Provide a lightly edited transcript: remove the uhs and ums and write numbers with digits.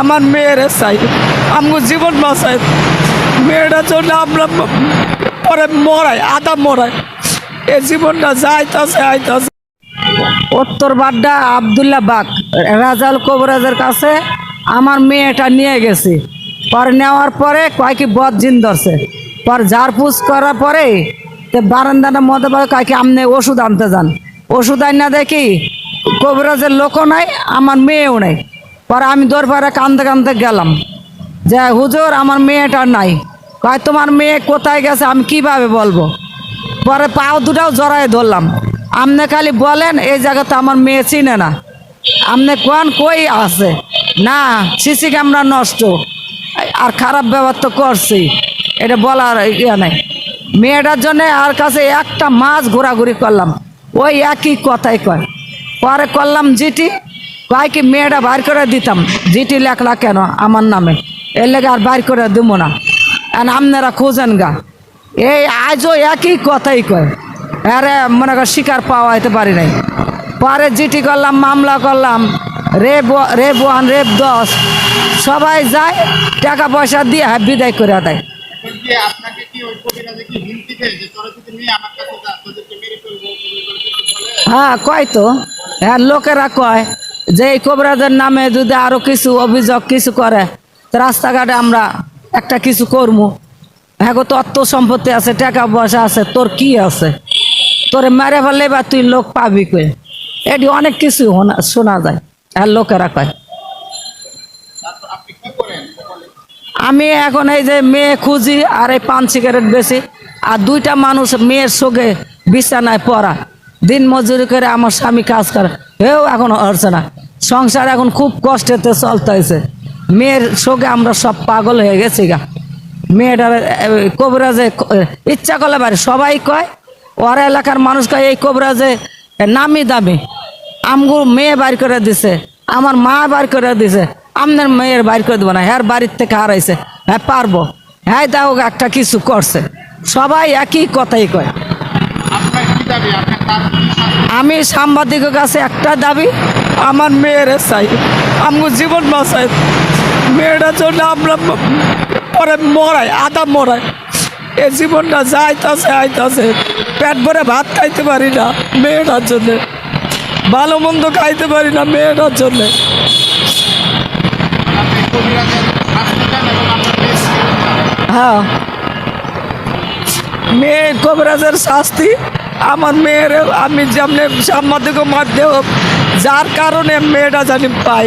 আমার মেয়ের চাই, আমার জীবন বাঁচাই। মেয়েটার জন্য আমরা পরে মরাই, আধা মরাই, এ জীবনটা যাইতাছে আইতাছে। উত্তর বাড্ডা আবদুল্লাহ বাগ রাজাল কবিরাজের কাছে আমার মেয়েটা নিয়ে গেছি। পরে নেওয়ার পরে কয়েকটি বদ জিন ধরছে। পর ঝাড়ফুস করার পরে বারান্দাটার মধ্যে পরে কয়েকটি আমনে ওষুধ আনতে যান। ওষুধ আন না দেখি কবিরাজের লোকও নাই, আমার মেয়েও নাই। পরে আমি দরবারে কান্দতে কান্দতে গেলাম যে হুজুর আমার মেয়েটা নাই। কয় তোমার মেয়ে কোথায় গেছে আমি কিভাবে বলবো? পরে পাও দুটাও জড়াই ধরলাম। আপনি খালি বলেন এই জায়গাতে আমার মেয়ে চিনে না, আপনি কোন কই আছে না, সিসি ক্যামেরা নষ্ট আর খারাপ ব্যবহার তো করছি, এটা বলার ইয়ে নাই। মেয়েটার জন্য আর কাছে একটা মাস ঘোরাঘুরি করলাম, ওই একই কথাই কয়। পরে করলাম জিটি, কয় কি মেয়েটা বাইর করে দিতাম, জিটি লেখলা কেন আমার নামে, এর লেগে আর বাইর করে দেবো না, আপনারা খোঁজেন গা। এই আজও একই কথাই কয়। আরে মনে কর শিকার পাওয়া হইতে পারি নাই। পরে জিটি করলাম, মামলা করলাম, রেপ 10 সবাই যায়, টাকা পয়সা দিয়ে বিদায় করে দেয়। হ্যাঁ কয় তো, হ্যাঁ লোকেরা কয় যে এই কবিরাজের নামে যদি আরো কিছু অভিযোগ কিছু করে তো রাস্তাঘাটে আমরা একটা কিছু করবো। হ্যাঁ গো তোর তো সম্পত্তি আছে, টাকা পয়সা আছে, তোর কি আছে, তোরে মেরে ফেললে বা তুই লোক পাবি কই, এটি অনেক কিছু শোনা যায়। হ্যাঁ লোকেরা কয়। আমি এখন এই যে মেয়ে খুঁজি আর এই পান সিগারেট বেশি, আর 2টা মানুষ মেয়ের সঙ্গে বিছানায় পড়া, দিন মজুরি করে আমার স্বামী কাজ করে, হেও এখন হচ্ছে না। সংসার এখন খুব কষ্টেতে চলতে হয়েছে। মেয়ের সঙ্গে আমরা সব পাগল হয়ে গেছি গা। মেয়েটার কবিরাজে ইচ্ছা করলে পারে, সবাই কয় ওর এলাকার মানুষ কয় এই কবিরাজে নামি দামি, আমগো মেয়ে বাইর করে দিছে, আমার মা বাইর করে দিছে, আপনার মেয়ের বাইর করে দেবো না, হ্যাঁ বাড়ির থেকে হারাইছে, হ্যাঁ পারবো, হ্যাঁ দাও একটা কিছু করছে, সবাই একই কথাই কয়। আমি সাংবাদিকের কাছে একটা দাবি, আমার মেয়ের চাই, আমার জীবন বাঁচাই। মেয়েটার জন্য আমরা পরে মরাই, আধা মরাই, এ জীবনটা যাইতাছে আইতাছে। পেট ভরে ভাত খাইতে পারি না মেয়েটার জন্যে, ভালো মন্দ খাইতে পারি না মেয়েটার জন্যে। হ্যাঁ মেয়ে কবিরাজের শাস্তি আমার মেয়ের, আমি যেমন সাংবাদিক মাধ্যমে যার কারণে মেয়েটা জানি পাই।